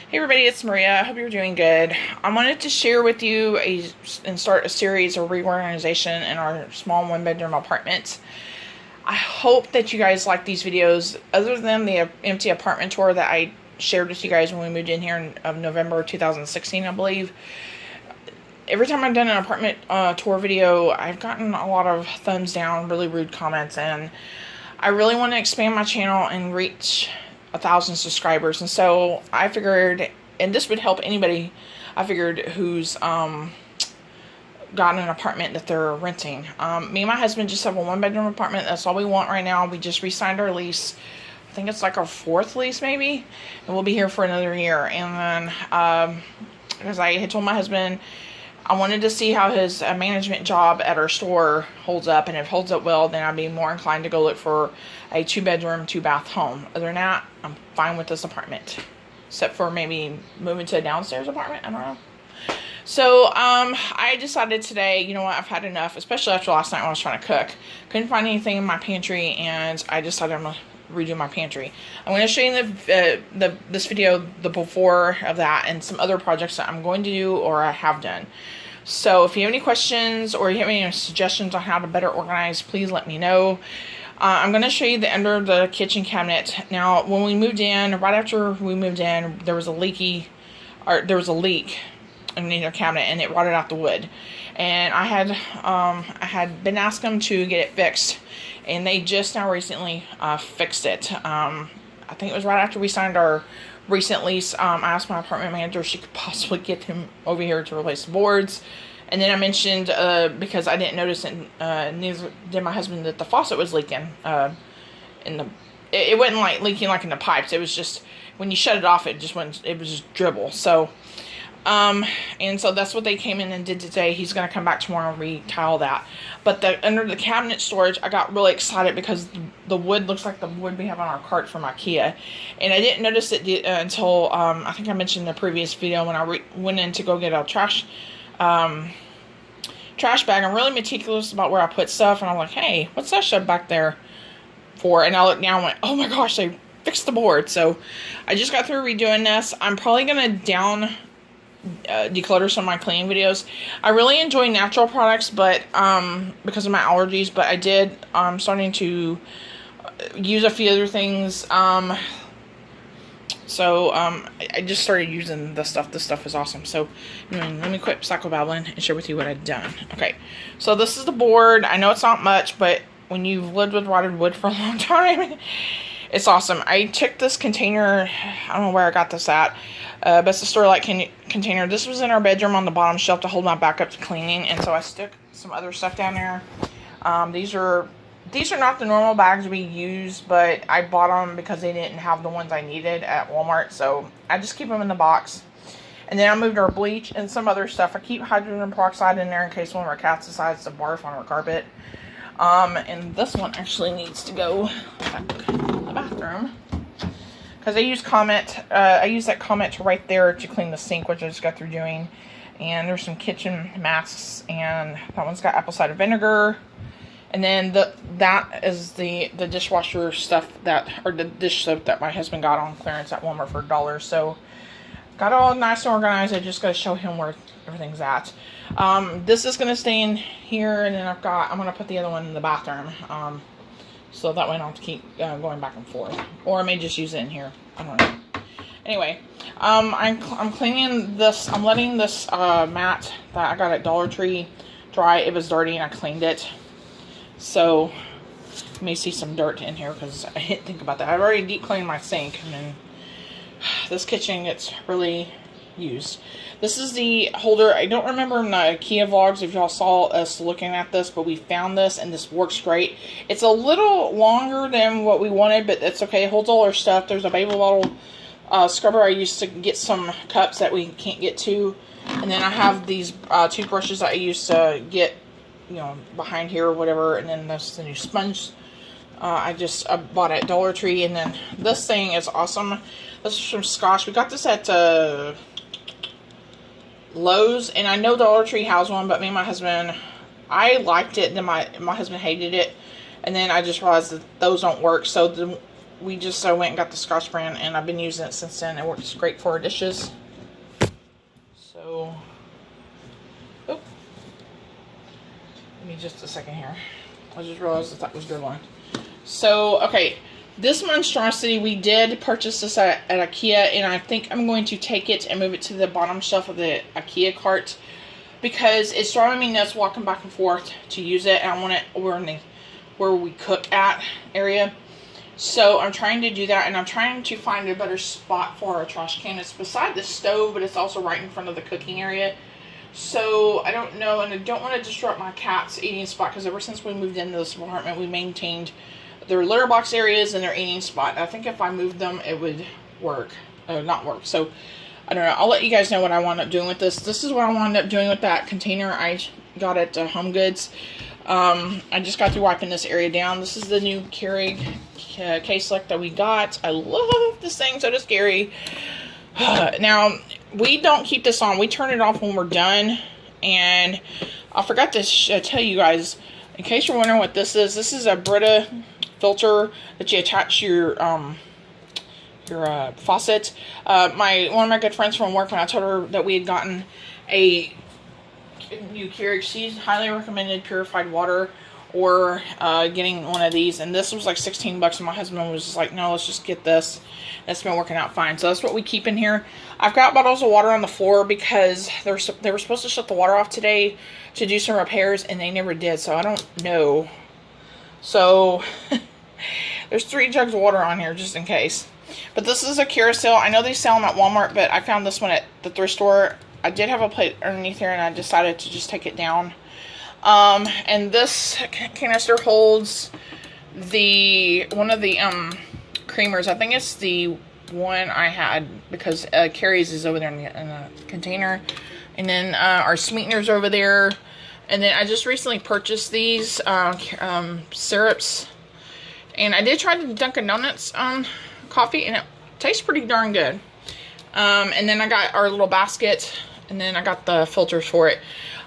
Hey everybody, it's Maria. I hope you're doing good. I wanted to share with you and start a series of reorganization in our small one-bedroom apartment. I hope that you guys like these videos. Other than the empty apartment tour that I shared with you guys when we moved in here in November 2016, I believe. Every time I've done an apartment tour video, I've gotten a lot of thumbs down, really rude comments, and I really want to expand my channel and reach 1,000 subscribers. And so I figured, and this would help anybody, I figured, who's gotten an apartment that they're renting. Me and my husband just have a one-bedroom apartment. That's all we want right now. We just re-signed our lease. I think it's like our 4th lease maybe, and we'll be here for another year. And then because I had told my husband I wanted to see how his management job at our store holds up, and if it holds up well, then I'd be more inclined to go look for a 2-bedroom, 2-bath home. Other than that, I'm fine with this apartment, except for maybe moving to a downstairs apartment. I don't know. So I decided today, you know what, I've had enough, especially after last night when I was trying to cook. Couldn't find anything in my pantry, and I decided I'm going to redo my pantry. I'm going to show you this video, the before of that, and some other projects that I'm going to do or I have done. So if you have any questions or you have any suggestions on how to better organize, please let me know. I'm going to show you the under of the kitchen cabinet. Now, when we moved in, right after we moved in, there was a leak underneath our cabinet, and it rotted out the wood. And I had been asked them to get it fixed, and they just now recently fixed it. I think it was right after we signed our recent lease. I asked my apartment manager if she could possibly get him over here to replace the boards. And then I mentioned, because I didn't notice, and neither did my husband, that the faucet was leaking. It wasn't like leaking like in the pipes. It was just, when you shut it off, it was just dribble. So, and so that's what they came in and did today. He's going to come back tomorrow and re-tile that. But under the cabinet storage, I got really excited because the wood looks like the wood we have on our cart from IKEA. And I didn't notice it until, I think I mentioned in the previous video when I went in to go get a trash bag. I'm really meticulous about where I put stuff. And I'm like, hey, what's that shoved back there for? And I looked down and went, oh my gosh, they fixed the board. So I just got through redoing this. I'm probably going to declutter some of my cleaning videos. I really enjoy natural products, but because of my allergies, but I'm starting to use a few other things. So I just started using this stuff. This stuff is awesome. So let me quit psychobabbling and share with you what I've done. Okay, so this is the board. I know it's not much, but when you've lived with rotted wood for a long time, it's awesome. I took this container, I don't know where I got this at, but it's a Store-like container. This was in our bedroom on the bottom shelf to hold my backup to cleaning, and so I stuck some other stuff down there. These are not the normal bags we use, but I bought them because they didn't have the ones I needed at Walmart, so I just keep them in the box. And then I moved our bleach and some other stuff. I keep hydrogen peroxide in there in case one of our cats decides to barf on our carpet. And this one actually needs to go back in the bathroom, because I use that Comet right there to clean the sink, which I just got through doing. And there's some kitchen masks, and that one's got apple cider vinegar. And then that is the dishwasher stuff or the dish soap that my husband got on clearance at Walmart for $1. So got it all nice and organized. I just got to show him where everything's at. This is going to stay in here, and then I'm going to put the other one in the bathroom. So that way I don't have to keep going back and forth. Or I may just use it in here. I don't know. Anyway, I'm cleaning this. I'm letting this mat that I got at Dollar Tree dry. It was dirty and I cleaned it. So you may see some dirt in here because I didn't think about that. I've already deep cleaned my sink, and then this kitchen gets really used. This is the holder. I don't remember in the IKEA vlogs if y'all saw us looking at this, but we found this and this works great. It's a little longer than what we wanted, but that's okay. It holds all our stuff. There's a baby bottle scrubber I used to get some cups that we can't get to. And then I have these toothbrushes that I used to get, behind here or whatever. And then that's the new sponge I bought at Dollar Tree. And then this thing is awesome. This is from Scotch. We got this at Lowe's, and I know Dollar Tree has one, but me and my husband, I liked it, then my husband hated it, and then I just realized that those don't work. So we just went and got the Scotch brand, and I've been using it since then. It works great for our dishes. So, oh, give me just a second here. I just realized that was your line. So, okay, this monstrosity, we did purchase this at IKEA, and I think I'm going to take it and move it to the bottom shelf of the IKEA cart, because it's driving me nuts walking back and forth to use it, and I want it over in the where we cook at area. So I'm trying to do that, and I'm trying to find a better spot for our trash can. It's beside the stove, but it's also right in front of the cooking area. So I don't know, and I don't want to disrupt my cat's eating spot, because ever since we moved into this apartment, we maintained their litter box areas and their eating spot. I think if I moved them, it would work. Not work. So I don't know. I'll let you guys know what I wound up doing with this. This is what I wound up doing with that container I got at Home Goods. I just got through wiping this area down. This is the new Keurig K-Select that we got. I love this thing. So does Gary. Now, we don't keep this on. We turn it off when we're done. And I forgot to tell you guys, in case you're wondering what this is a Brita filter that you attach to your faucet. One of my good friends from work, when I told her that we had gotten a new Keurig, she highly recommended purified water or getting one of these, and this was like 16 bucks, and my husband was just like, no, let's just get this. That's been working out fine. So that's what we keep in here. I've got bottles of water on the floor because they were supposed to shut the water off today to do some repairs, and they never did, so I don't know. So there's 3 jugs of water on here just in case. But this is a carousel. I know they sell them at Walmart, but I found this one at the thrift store. I did have a plate underneath here, and I decided to just take it down. And this canister holds one of the creamers. I think it's the one I had, because Carrie's is over there in the container. And then our sweeteners over there. And then I just recently purchased these syrups. And I did try the Dunkin' Donuts coffee, and it tastes pretty darn good. And then I got our little basket, and then I got the filters for it.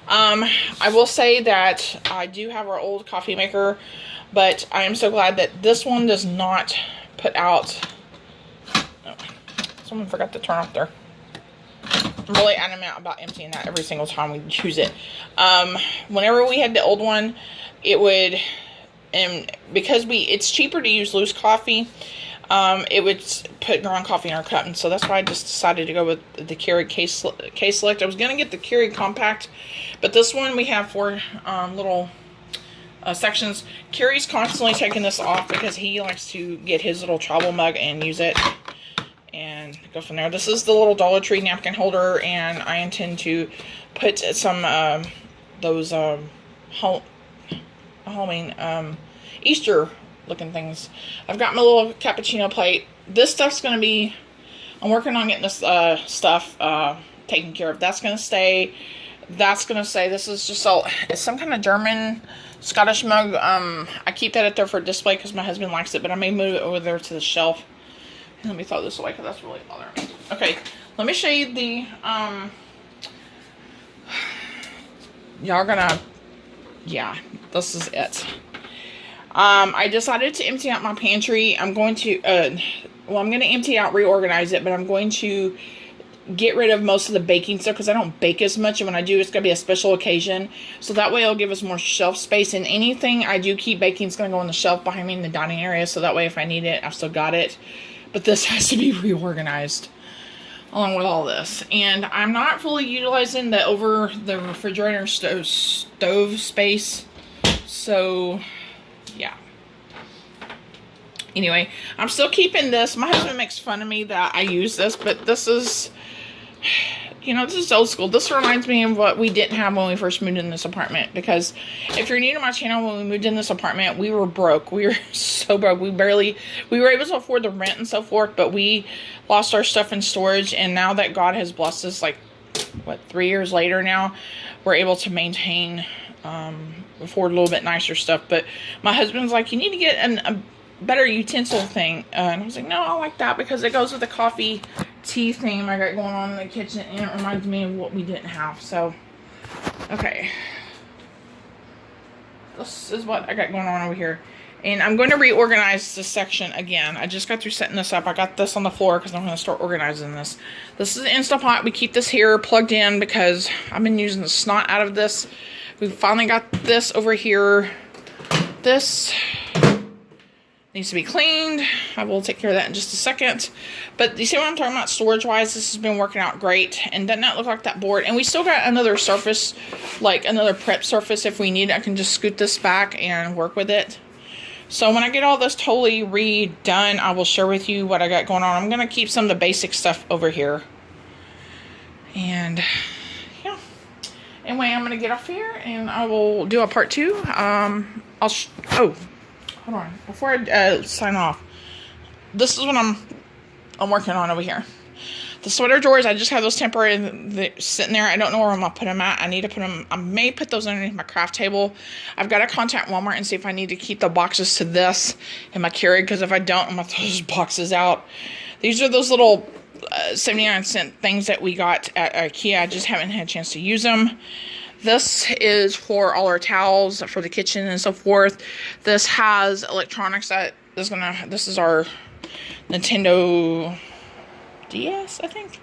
I will say that I do have our old coffee maker, but I am so glad that this one does not put out. Oh, someone forgot to turn off there. I'm really adamant about emptying that every single time we use it. Whenever we had the old one, it would, and because it's cheaper to use loose coffee, it would put ground coffee in our cup, and so that's why I just decided to go with the Keurig K-Select. I was going to get the Keurig Compact, but this one we have 4 little sections. Keurig's constantly taking this off because he likes to get his little travel mug and use it and go from there. This is the little Dollar Tree napkin holder, and I intend to put some those Halloween Easter looking things. I've got my little cappuccino plate. This stuff's going to be, I'm working on getting this stuff taken care of. That's going to stay. That's going to stay. This is just it's some kind of German Scottish mug. I keep that up there for display because my husband likes it, but I may move it over there to the shelf. Let me throw this away because that's really bothering me. Okay, let me show you the y'all gonna, yeah, this is it. I decided to empty out my pantry. I'm going to, I'm going to empty out, reorganize it, but I'm going to get rid of most of the baking stuff because I don't bake as much, and when I do, it's going to be a special occasion. So that way it'll give us more shelf space, and anything I do keep baking is going to go on the shelf behind me in the dining area, so that way if I need it, I've still got it. But this has to be reorganized along with all this. And I'm not fully utilizing the over the refrigerator stove space, so yeah. Anyway, I'm still keeping this. My husband makes fun of me that I use this, but this is, you know, this is old school. This reminds me of what we didn't have when we first moved in this apartment. Because if you're new to my channel, when we moved in this apartment, we were broke. We were so broke. We were able to afford the rent and so forth, but we lost our stuff in storage. And now that God has blessed us, like, what, 3 years later now, we're able to maintain, afford a little bit nicer stuff. But my husband's like, you need to get a better utensil thing. And I was like, no, I like that because it goes with the coffee tea theme I got going on in the kitchen, and it reminds me of what we didn't have. So, okay. This is what I got going on over here. And I'm going to reorganize this section again. I just got through setting this up. I got this on the floor because I'm going to start organizing this. This is the Instant Pot. We keep this here plugged in because I've been using the snot out of this. We finally got this over here. This needs to be cleaned. I will take care of that in just a second. But you see what I'm talking about storage-wise? This has been working out great. And doesn't that look like that board? And we still got another surface, like another prep surface if we need it. I can just scoot this back and work with it. So when I get all this totally redone, I will share with you what I got going on. I'm going to keep some of the basic stuff over here. And, yeah. Anyway, I'm going to get off here, and I will do a part 2. Oh, hold on. Before I sign off, this is what I'm working on over here. The sweater drawers, I just have those temporary sitting there. I don't know where I'm going to put them at. I need to put them, I may put those underneath my craft table. I've got to contact Walmart and see if I need to keep the boxes to this in my Keurig, because if I don't, I'm going to throw those boxes out. These are those little 79-cent things that we got at IKEA. I just haven't had a chance to use them. This is for all our towels for the kitchen and so forth. This has electronics that is this is our Nintendo DS, I think.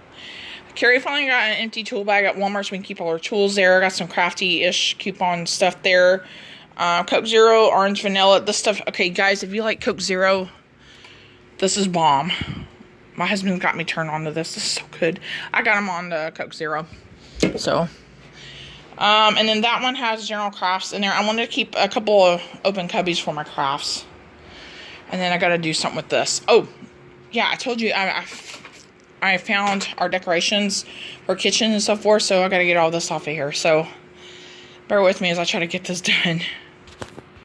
Carrie finally got an empty tool bag at Walmart so we can keep all our tools there. I got some crafty-ish coupon stuff there. Coke Zero, orange vanilla, this stuff. Okay, guys, if you like Coke Zero, this is bomb. My husband got me turned on to this. This is so good. I got him on the Coke Zero. So, and then that one has general crafts in there. I wanted to keep a couple of open cubbies for my crafts. And then I got to do something with this. Oh, yeah, I told you I found our decorations for kitchen and so forth, so I got to get all this off of here. So, bear with me as I try to get this done.